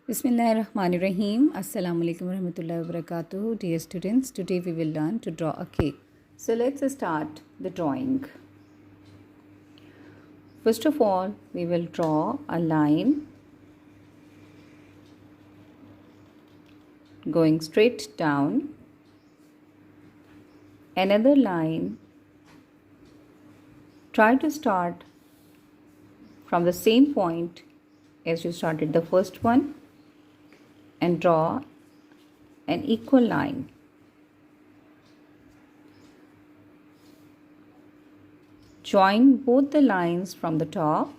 Bismillahirrahmanirrahim. Assalamu alaikum warahmatullahi wabarakatuh. Dear students, today we will learn to draw a cake. So let's start the drawing. First of all, we will draw a line going straight down, another line. Try to start from the same point as you started the first one and draw an equal line. Join both the lines from the top.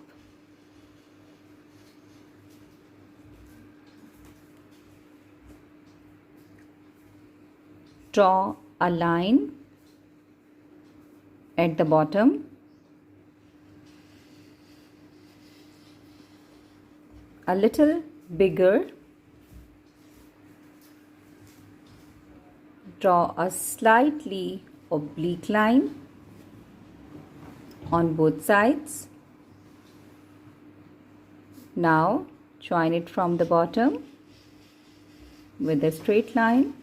Draw a line at the bottom. A little bigger. Draw a slightly oblique line on both sides. Now join it from the bottom with a straight line.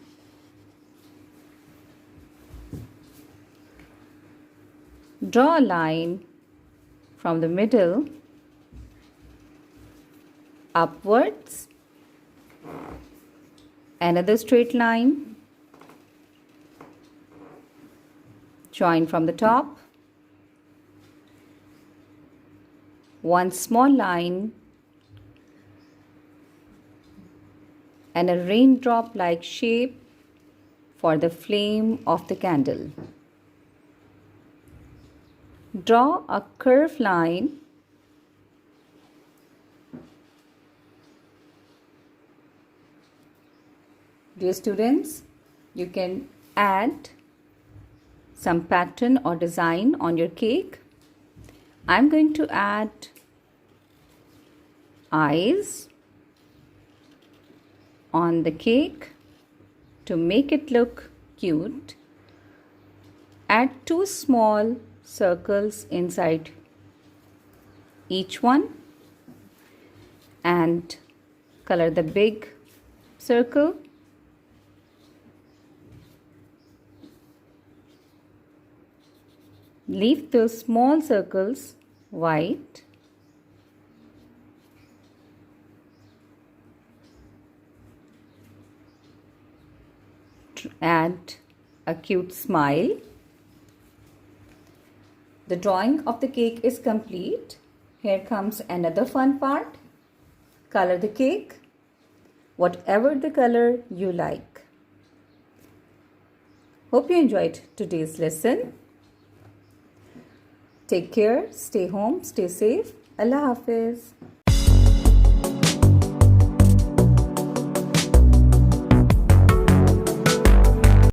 Draw a line from the middle upwards, another straight line, join from the top, one small line and a raindrop like shape for the flame of the candle. Draw a curved line Dear students, you can add some pattern or design on your cake. I'm going to add eyes on the cake to make it look cute. Add two small circles inside each one and color the big circle. Leave those small circles white. Add a cute smile. The drawing of the cake is complete. Here comes another fun part. Color the cake, whatever the color you like. Hope you enjoyed today's lesson. Take care, stay home, stay safe. Allah Hafiz.